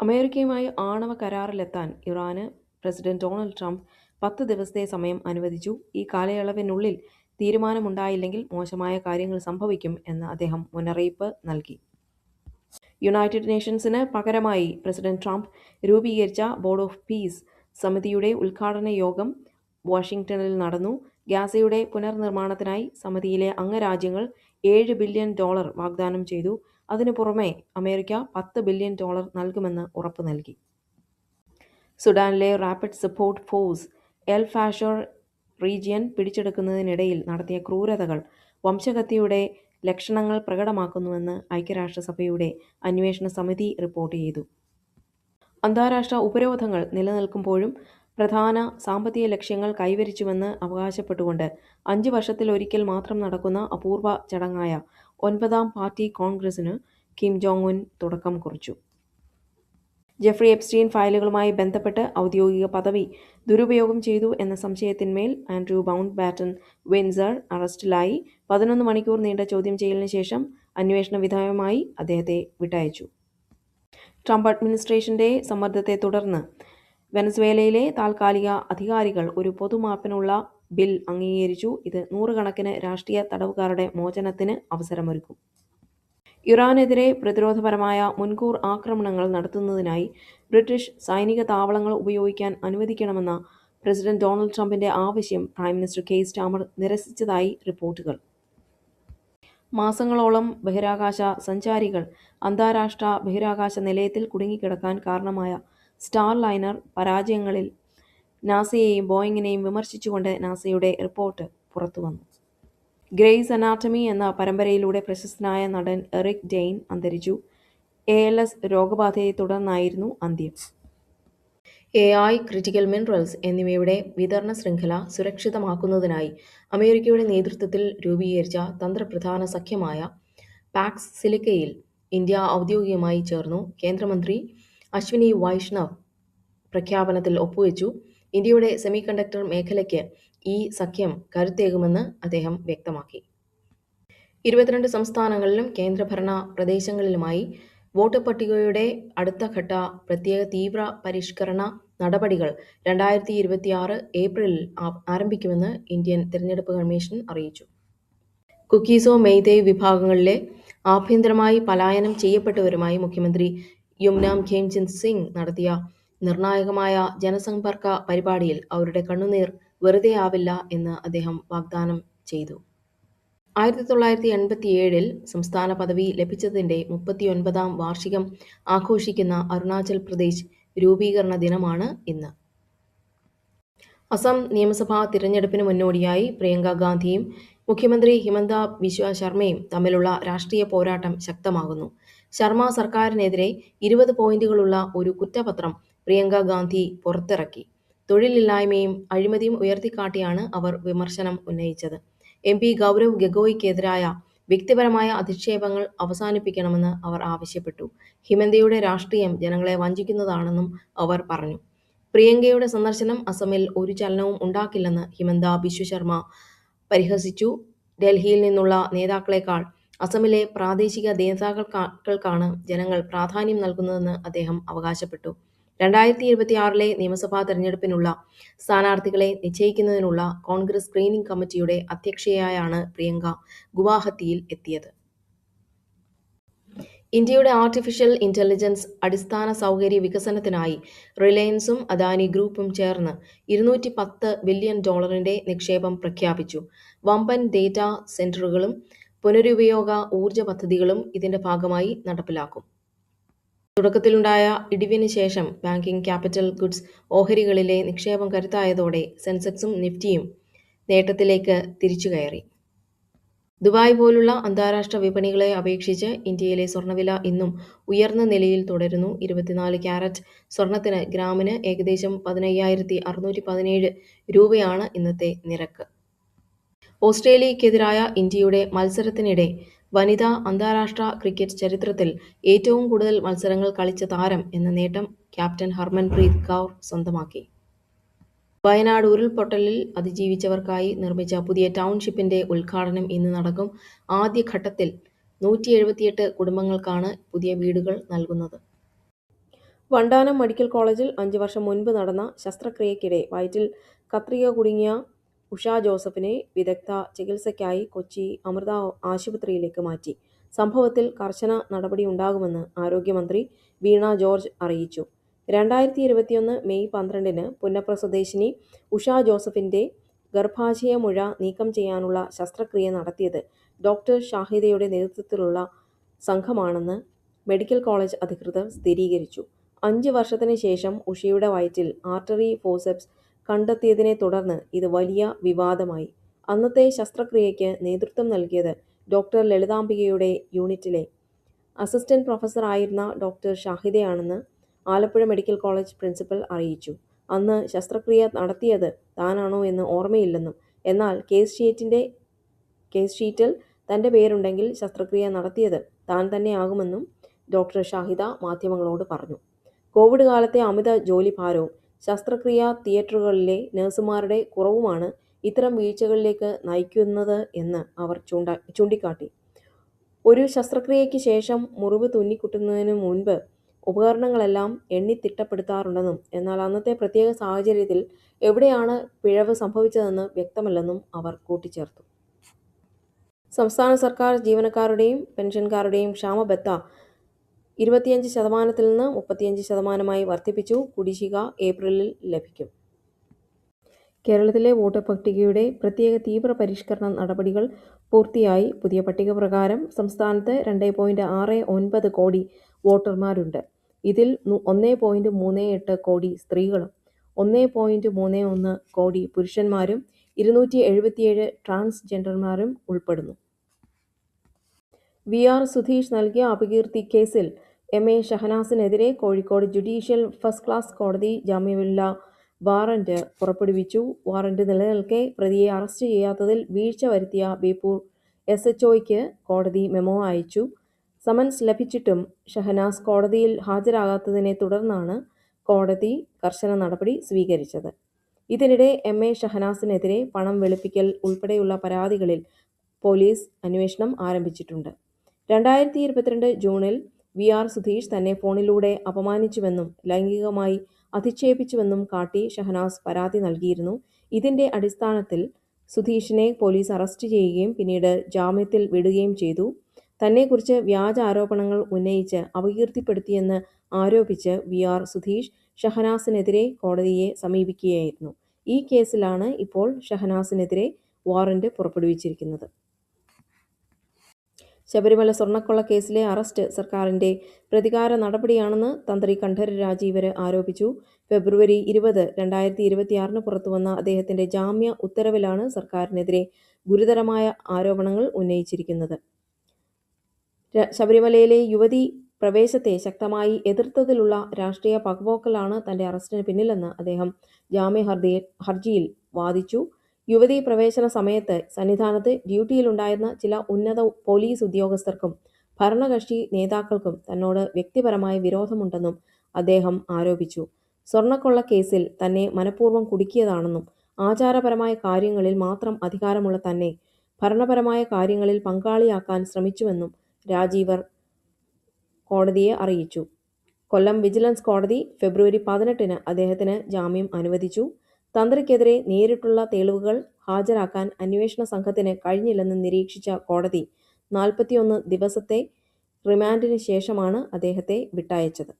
അമേരിക്കയുമായി ആണവ കരാറിലെത്താൻ ഇറാന് president Donald Trump 10 ദിവസത്തെ സമയം അനുവദിച്ചു. ഈ കാലയളവിനുള്ളിൽ തീരുമാനമുണ്ടായില്ലെങ്കിൽ മോശമായ കാര്യങ്ങൾ സംഭവിക്കും എന്ന് അദ്ദേഹം മുന്നറിയിപ്പ് നൽകി. യുണൈറ്റഡ് നേഷൻസിന് പകരമായി പ്രസിഡന്റ് ട്രംപ് രൂപീകരിച്ച ബോർഡ് ഓഫ് പീസ് സമിതിയുടെ ഉദ്ഘാടന യോഗം വാഷിംഗ്ടണിൽ നടന്നു. ഗാസയുടെ പുനർനിർമ്മാണത്തിനായി സമിതിയിലെ അംഗരാജ്യങ്ങൾ $7 ബില്യൺ വാഗ്ദാനം ചെയ്തു. അതിനു പുറമെ അമേരിക്ക $10 ബില്യൺ നൽകുമെന്ന് ഉറപ്പു നൽകി. സുഡാനിലെ rapid support force El Fasher region പിടിച്ചെടുക്കുന്നതിനിടയിൽ നടത്തിയ ക്രൂരതകൾ വംശഹത്യയുടെ ലക്ഷണങ്ങൾ പ്രകടമാക്കുന്നുവെന്ന് ഐക്യരാഷ്ട്രസഭയുടെ അന്വേഷണ സമിതി റിപ്പോർട്ട് ചെയ്തു. അന്താരാഷ്ട്ര ഉപരോധങ്ങൾ നിലനിൽക്കുമ്പോഴും പ്രധാന സാമ്പത്തിക ലക്ഷ്യങ്ങൾ കൈവരിച്ചുവെന്ന് അവകാശപ്പെട്ടുകൊണ്ട് 5 വർഷത്തിലൊരിക്കൽ മാത്രം നടക്കുന്ന അപൂർവ ചടങ്ങായ 9ാം പാർട്ടി കോൺഗ്രസിന് കിം ജോങ് ഉൻ തുടക്കം കുറിച്ചു. ജെഫ്രി എപ്സ്റ്റീൻ ഫയലുകളുമായി ബന്ധപ്പെട്ട് ഔദ്യോഗിക പദവി ദുരുപയോഗം ചെയ്തു എന്ന സംശയത്തിന്മേൽ ആൻഡ്രൂ മൗണ്ട് ബാറ്റൻ വിൻസർ അറസ്റ്റിലായി. 11 മണിക്കൂർ നീണ്ട ചോദ്യം ചെയ്യലിന് ശേഷം അന്വേഷണ വിധേയമായി അദ്ദേഹത്തെ വിട്ടയച്ചു. ട്രംപ് അഡ്മിനിസ്ട്രേഷന്റെ സമ്മർദ്ദത്തെ തുടർന്ന് വെനസ്വേലയിലെ താൽക്കാലിക അധികാരികൾ ഒരു പൊതുമാപ്പിനുള്ള ബിൽ അംഗീകരിച്ചു. ഇത് നൂറുകണക്കിന് രാഷ്ട്രീയ തടവുകാരുടെ മോചനത്തിന് അവസരമൊരുക്കും. ഇറാനെതിരെ പ്രതിരോധപരമായ മുൻകൂർ ആക്രമണങ്ങൾ നടത്തുന്നതിനായി ബ്രിട്ടീഷ് സൈനിക താവളങ്ങൾ ഉപയോഗിക്കാൻ അനുവദിക്കണമെന്ന പ്രസിഡന്റ് ഡൊണാൾഡ് ട്രംപിന്റെ ആവശ്യം പ്രൈം മിനിസ്റ്റർ കെയർ സ്റ്റാർമർ നിരസിച്ചതായി റിപ്പോർട്ടുകൾ. മാസങ്ങളോളം ബഹിരാകാശ സഞ്ചാരികൾ അന്താരാഷ്ട്ര ബഹിരാകാശ നിലയത്തിൽ കുടുങ്ങിക്കിടക്കാൻ കാരണമായ സ്റ്റാർ ലൈനർ പരാജയങ്ങളിൽ നാസയെയും ബോയിങ്ങിനെയും വിമർശിച്ചുകൊണ്ട് നാസയുടെ റിപ്പോർട്ട് പുറത്തുവന്നു. ഗ്രേസ് അനാട്ടമി എന്ന പരമ്പരയിലൂടെ പ്രശസ്തനായ നടൻ എറിക് ഡെയ്ൻ അന്തരിച്ചു. ALS രോഗബാധയെ തുടർന്നായിരുന്നു അന്ത്യം. AI, ക്രിറ്റിക്കൽ മിനറൽസ് എന്നിവയുടെ വിതരണ ശൃംഖല സുരക്ഷിതമാക്കുന്നതിനായി അമേരിക്കയുടെ നേതൃത്വത്തിൽ രൂപീകരിച്ച തന്ത്രപ്രധാന സഖ്യമായ പാക്സ് സിലിക്കയിൽ ഇന്ത്യ ഔദ്യോഗികമായി ചേർന്നു. കേന്ദ്രമന്ത്രി അശ്വിനി വൈഷ്ണവ് പ്രഖ്യാപനത്തിൽ ഒപ്പുവെച്ചു. ഇന്ത്യയുടെ സെമികണ്ടക്ടർ മേഖലയ്ക്ക് ഈ സഖ്യം കരുത്തേകുമെന്ന് അദ്ദേഹം വ്യക്തമാക്കി. 22 സംസ്ഥാനങ്ങളിലും കേന്ദ്രഭരണ പ്രദേശങ്ങളിലുമായി വോട്ടർ പട്ടികയുടെ അടുത്ത ഘട്ട പ്രത്യേക തീവ്ര പരിഷ്കരണ നടപടികൾ 2026 ഏപ്രിലിൽ ആരംഭിക്കുമെന്ന് ഇന്ത്യൻ തെരഞ്ഞെടുപ്പ് കമ്മീഷൻ അറിയിച്ചു. കുക്കീസോ മെയ്തേയ് വിഭാഗങ്ങളിലെ ആഭ്യന്തരമായി പലായനം ചെയ്യപ്പെട്ടവരുമായി മുഖ്യമന്ത്രി യുംനാം ഖേംചന്ദ് സിംഗ് നടത്തിയ നിർണായകമായ ജനസമ്പർക്ക പരിപാടിയിൽ അവരുടെ കണ്ണുനീർ വെറുതെയാവില്ല എന്ന് അദ്ദേഹം വാഗ്ദാനം ചെയ്തു. 1987 സംസ്ഥാന പദവി ലഭിച്ചതിന്റെ 39ാം വാർഷികം ആഘോഷിക്കുന്ന അരുണാചൽ പ്രദേശ് രൂപീകരണ ദിനമാണ് ഇന്ന്. അസം നിയമസഭാ തിരഞ്ഞെടുപ്പിന് മുന്നോടിയായി പ്രിയങ്ക ഗാന്ധിയും മുഖ്യമന്ത്രി ഹിമന്ത ബിശ്വ ശർമ്മയും തമ്മിലുള്ള രാഷ്ട്രീയ പോരാട്ടം ശക്തമാകുന്നു. ശർമ്മ സർക്കാരിനെതിരെ 20 പോയിന്റുകളുള്ള ഒരു കുറ്റപത്രം പ്രിയങ്ക ഗാന്ധി പുറത്തിറക്കി. തൊഴിലില്ലായ്മയും അഴിമതിയും ഉയർത്തിക്കാട്ടിയാണ് അവർ വിമർശനം ഉന്നയിച്ചത്. MP ഗൗരവ് ഗഗോയ്ക്കെതിരായ വ്യക്തിപരമായ അധിക്ഷേപങ്ങൾ അവസാനിപ്പിക്കണമെന്ന് അവർ ആവശ്യപ്പെട്ടു. ഹിമന്തയുടെ രാഷ്ട്രീയം ജനങ്ങളെ വഞ്ചിക്കുന്നതാണെന്നും അവർ പറഞ്ഞു. പ്രിയങ്കയുടെ സന്ദർശനം അസമിൽ ഒരു ചലനവും ഉണ്ടാക്കില്ലെന്ന് ഹിമന്ത ബിശ്വ ശർമ്മ പരിഹസിച്ചു. ഡൽഹിയിൽ നിന്നുള്ള നേതാക്കളെക്കാൾ അസമിലെ പ്രാദേശിക നേതാക്കൾക്കാണ് ജനങ്ങൾ പ്രാധാന്യം നൽകുന്നതെന്ന് അദ്ദേഹം അവകാശപ്പെട്ടു. 2026 നിയമസഭാ തെരഞ്ഞെടുപ്പിനുള്ള സ്ഥാനാർത്ഥികളെ നിശ്ചയിക്കുന്നതിനുള്ള കോൺഗ്രസ് സ്ക്രീനിംഗ് കമ്മിറ്റിയുടെ അധ്യക്ഷയായാണ് പ്രിയങ്ക ഗുവാഹത്തിയിൽ എത്തിയത്. ഇന്ത്യയുടെ ആർട്ടിഫിഷ്യൽ ഇന്റലിജൻസ് അടിസ്ഥാന സൗകര്യ വികസനത്തിനായി റിലയൻസും അദാനി ഗ്രൂപ്പും ചേർന്ന് $210 ബില്യൺ നിക്ഷേപം പ്രഖ്യാപിച്ചു. വമ്പൻ ഡേറ്റാ സെന്ററുകളും പുനരുപയോഗ ഊർജ പദ്ധതികളും ഇതിന്റെ ഭാഗമായി നടപ്പിലാക്കും. തുടക്കത്തിലുണ്ടായ ഇടിവിന് ശേഷം ബാങ്കിംഗ്, ക്യാപിറ്റൽ ഗുഡ്സ് ഓഹരികളിലെ നിക്ഷേപം കരുത്തായതോടെ സെൻസെക്സും നിഫ്റ്റിയും നേട്ടത്തിലേക്ക് തിരിച്ചുകയറി. ദുബായ് പോലുള്ള അന്താരാഷ്ട്ര വിപണികളെ അപേക്ഷിച്ച് ഇന്ത്യയിലെ സ്വർണ്ണവില ഇന്നും ഉയർന്ന നിലയിൽ തുടരുന്നു. 24 ക്യാരറ്റ് സ്വർണ്ണത്തിന് ഗ്രാമിന് ഏകദേശം 15,617 രൂപയാണ് ഇന്നത്തെ നിരക്ക്. ഓസ്ട്രേലിയക്കെതിരായ ഇന്ത്യയുടെ മത്സരത്തിനിടെ വനിതാ അന്താരാഷ്ട്ര ക്രിക്കറ്റ് ചരിത്രത്തിൽ ഏറ്റവും കൂടുതൽ മത്സരങ്ങൾ കളിച്ച താരം എന്ന നേട്ടം ക്യാപ്റ്റൻ ഹർമൻപ്രീത് കൗർ സ്വന്തമാക്കി. വയനാട് ഉരുൾപൊട്ടലിൽ അതിജീവിച്ചവർക്കായി നിർമ്മിച്ച പുതിയ ടൗൺഷിപ്പിന്റെ ഉദ്ഘാടനം ഇന്ന് നടക്കും. ആദ്യഘട്ടത്തിൽ 178 കുടുംബങ്ങൾക്കാണ് പുതിയ വീടുകൾ നൽകുന്നത്. വണ്ടാനം മെഡിക്കൽ കോളേജിൽ 5 വർഷം മുൻപ് നടന്ന ശസ്ത്രക്രിയയ്ക്കിടെ വയറ്റിൽ കത്രിക കുടുങ്ങിയ ഉഷ ജോസഫിനെ വിദഗ്ധ ചികിത്സയ്ക്കായി കൊച്ചി അമൃത ആശുപത്രിയിലേക്ക് മാറ്റി. സംഭവത്തിൽ കർശന നടപടിയുണ്ടാകുമെന്ന് ആരോഗ്യമന്ത്രി വീണ ജോർജ് അറിയിച്ചു. 2021 മെയ് 12-ന് പുന്നപ്ര സ്വദേശിനി ഉഷ ജോസഫിന്റെ ഗർഭാശയമുഴ നീക്കം ചെയ്യാനുള്ള ശസ്ത്രക്രിയ നടത്തിയത് ഡോക്ടർ ഷാഹിദയുടെ നേതൃത്വത്തിലുള്ള സംഘമാണെന്ന് മെഡിക്കൽ കോളേജ് അധികൃതർ സ്ഥിരീകരിച്ചു. 5 വർഷത്തിന് ശേഷം ഉഷയുടെ വയറ്റിൽ ആർട്ടറി ഫോസെപ്സ് കണ്ടെത്തിയതിനെ തുടർന്ന് ഇത് വലിയ വിവാദമായി. അന്നത്തെ ശസ്ത്രക്രിയയ്ക്ക് നേതൃത്വം നൽകിയത് ഡോക്ടർ ലളിതാംബികയുടെ യൂണിറ്റിലെ അസിസ്റ്റന്റ് പ്രൊഫസറായിരുന്ന ഡോക്ടർ ഷാഹിദയാണെന്ന് ആലപ്പുഴ മെഡിക്കൽ കോളേജ് പ്രിൻസിപ്പൽ അറിയിച്ചു. അന്ന് ശസ്ത്രക്രിയ നടത്തിയത് താനാണോ എന്ന് ഓർമ്മയില്ലെന്നും എന്നാൽ കേസ് ഷീറ്റിൽ തന്റെ പേരുണ്ടെങ്കിൽ ശസ്ത്രക്രിയ നടത്തിയത് താൻ തന്നെയാകുമെന്നും ഡോക്ടർ ഷാഹിദ മാധ്യമങ്ങളോട് പറഞ്ഞു. കോവിഡ് കാലത്തെ അമിത ജോലിഭാരവും ശസ്ത്രക്രിയ തിയേറ്ററുകളിലെ നഴ്സുമാരുടെ കുറവുമാണ് ഇത്തരം വീഴ്ചകളിലേക്ക് നയിക്കുന്നത് എന്ന് അവർ ചൂണ്ടിക്കാട്ടി. ഒരു ശസ്ത്രക്രിയയ്ക്ക് ശേഷം മുറിവ് തുന്നിക്കുട്ടുന്നതിന് മുൻപ് ഉപകരണങ്ങളെല്ലാം എണ്ണിത്തിട്ടപ്പെടുത്താറുണ്ടെന്നും എന്നാൽ അന്നത്തെ പ്രത്യേക സാഹചര്യത്തിൽ എവിടെയാണ് പിഴവ് സംഭവിച്ചതെന്ന് വ്യക്തമല്ലെന്നും അവർ കൂട്ടിച്ചേർത്തു. സംസ്ഥാന സർക്കാർ ജീവനക്കാരുടെയും പെൻഷൻകാരുടെയും ക്ഷാമബത്ത 25% നിന്ന് 35% വർദ്ധിപ്പിച്ചു. കുടിശ്ശിക ഏപ്രിലിൽ ലഭിക്കും. കേരളത്തിലെ വോട്ടർ പട്ടികയുടെ പ്രത്യേക തീവ്ര പരിഷ്കരണ നടപടികൾ പൂർത്തിയായി. പുതിയ പട്ടിക പ്രകാരം സംസ്ഥാനത്ത് 2.69 കോടി വോട്ടർമാരുണ്ട്. ഇതിൽ 1.38 കോടി സ്ത്രീകളും 1.31 കോടി പുരുഷന്മാരും 277 ട്രാൻസ്ജെൻഡർമാരും ഉൾപ്പെടുന്നു. വി. ആർ. സുധീഷ് നൽകിയ അപകീർത്തി കേസിൽ എം.എ. ഷഹനാസിനെതിരെ കോഴിക്കോട് ജുഡീഷ്യൽ ഫസ്റ്റ് ക്ലാസ് കോടതി ജാമ്യമില്ലാ വാറന്റ് പുറപ്പെടുവിച്ചു. വാറന്റ് നിലനിൽക്കെ പ്രതിയെ അറസ്റ്റ് ചെയ്യാത്തതിൽ വീഴ്ച വരുത്തിയ ബേപ്പൂർ എസ്.എച്ച്.ഒയ്ക്ക് കോടതി മെമ്മോ അയച്ചു. സമൻസ് ലഭിച്ചിട്ടും ഷഹനാസ് കോടതിയിൽ ഹാജരാകാത്തതിനെ തുടർന്നാണ് കോടതി കർശന നടപടി സ്വീകരിച്ചത്. ഇതിനിടെ എം.എ. ഷഹനാസിനെതിരെ പണം വെളുപ്പിക്കൽ ഉൾപ്പെടെയുള്ള പരാതികളിൽ പോലീസ് അന്വേഷണം ആരംഭിച്ചിട്ടുണ്ട്. 2022 ജൂണിൽ വി. ആർ. സുധീഷ് തന്നെ ഫോണിലൂടെ അപമാനിച്ചുവെന്നും ലൈംഗികമായി അധിക്ഷേപിച്ചുവെന്നും കാട്ടി ഷഹനാസ് പരാതി നൽകിയിരുന്നു. ഇതിന്റെ അടിസ്ഥാനത്തിൽ സുധീഷിനെ പോലീസ് അറസ്റ്റ് ചെയ്യുകയും പിന്നീട് ജാമ്യത്തിൽ വിടുകയും ചെയ്തു. തന്നെക്കുറിച്ച് വ്യാജ ആരോപണങ്ങൾ ഉന്നയിച്ച് അപകീർത്തിപ്പെടുത്തിയെന്ന് ആരോപിച്ച് വി. ആർ. സുധീഷ് ഷഹനാസിനെതിരെ കോടതിയെ സമീപിക്കുകയായിരുന്നു. ഈ കേസിലാണ് ഇപ്പോൾ ഷഹനാസിനെതിരെ വാറന്റ് പുറപ്പെടുവിച്ചിരിക്കുന്നത്. ശബരിമല സ്വർണ്ണക്കൊള്ള കേസിലെ അറസ്റ്റ് സർക്കാരിന്റെ പ്രതികാര നടപടിയാണെന്ന് തന്ത്രി കണ്ഠരര് രാജീവര് ആരോപിച്ചു. ഫെബ്രുവരി 20, 2026 പുറത്തുവന്ന അദ്ദേഹത്തിന്റെ ജാമ്യ ഉത്തരവിലാണ് സർക്കാരിനെതിരെ ഗുരുതരമായ ആരോപണങ്ങൾ ഉന്നയിച്ചിരിക്കുന്നത്. ശബരിമലയിലെ യുവതീ പ്രവേശത്തെ ശക്തമായി എതിർത്തതിലുള്ള രാഷ്ട്രീയ പകപോക്കലാണ് തന്റെ അറസ്റ്റിന് പിന്നിലെന്ന് അദ്ദേഹം ജാമ്യ ഹർജിയിൽ വാദിച്ചു. യുവതീ പ്രവേശന സമയത്ത് സന്നിധാനത്ത് ഡ്യൂട്ടിയിലുണ്ടായിരുന്ന ചില ഉന്നത പോലീസ് ഉദ്യോഗസ്ഥർക്കും ഭരണകക്ഷി നേതാക്കൾക്കും തന്നോട് വ്യക്തിപരമായ വിരോധമുണ്ടെന്നും അദ്ദേഹം ആരോപിച്ചു. സ്വർണ്ണക്കൊള്ള കേസിൽ തന്നെ മനഃപൂർവ്വം കുടുക്കിയതാണെന്നും ആചാരപരമായ കാര്യങ്ങളിൽ മാത്രം അധികാരമുള്ള തന്നെ ഭരണപരമായ കാര്യങ്ങളിൽ പങ്കാളിയാക്കാൻ ശ്രമിച്ചുവെന്നും രാജീവർ കോടതിയെ അറിയിച്ചു. കൊല്ലം വിജിലൻസ് കോടതി ഫെബ്രുവരി 18-ന് അദ്ദേഹത്തിന് ജാമ്യം അനുവദിച്ചു. തന്ത്രിക്കെതിരെ നേരിട്ടുള്ള തെളിവുകൾ ഹാജരാക്കാൻ അന്വേഷണ സംഘത്തിന് കഴിഞ്ഞില്ലെന്ന് നിരീക്ഷിച്ച കോടതി 41 ദിവസത്തെ റിമാൻഡിന് ശേഷമാണ് അദ്ദേഹത്തെ വിട്ടയച്ചത്.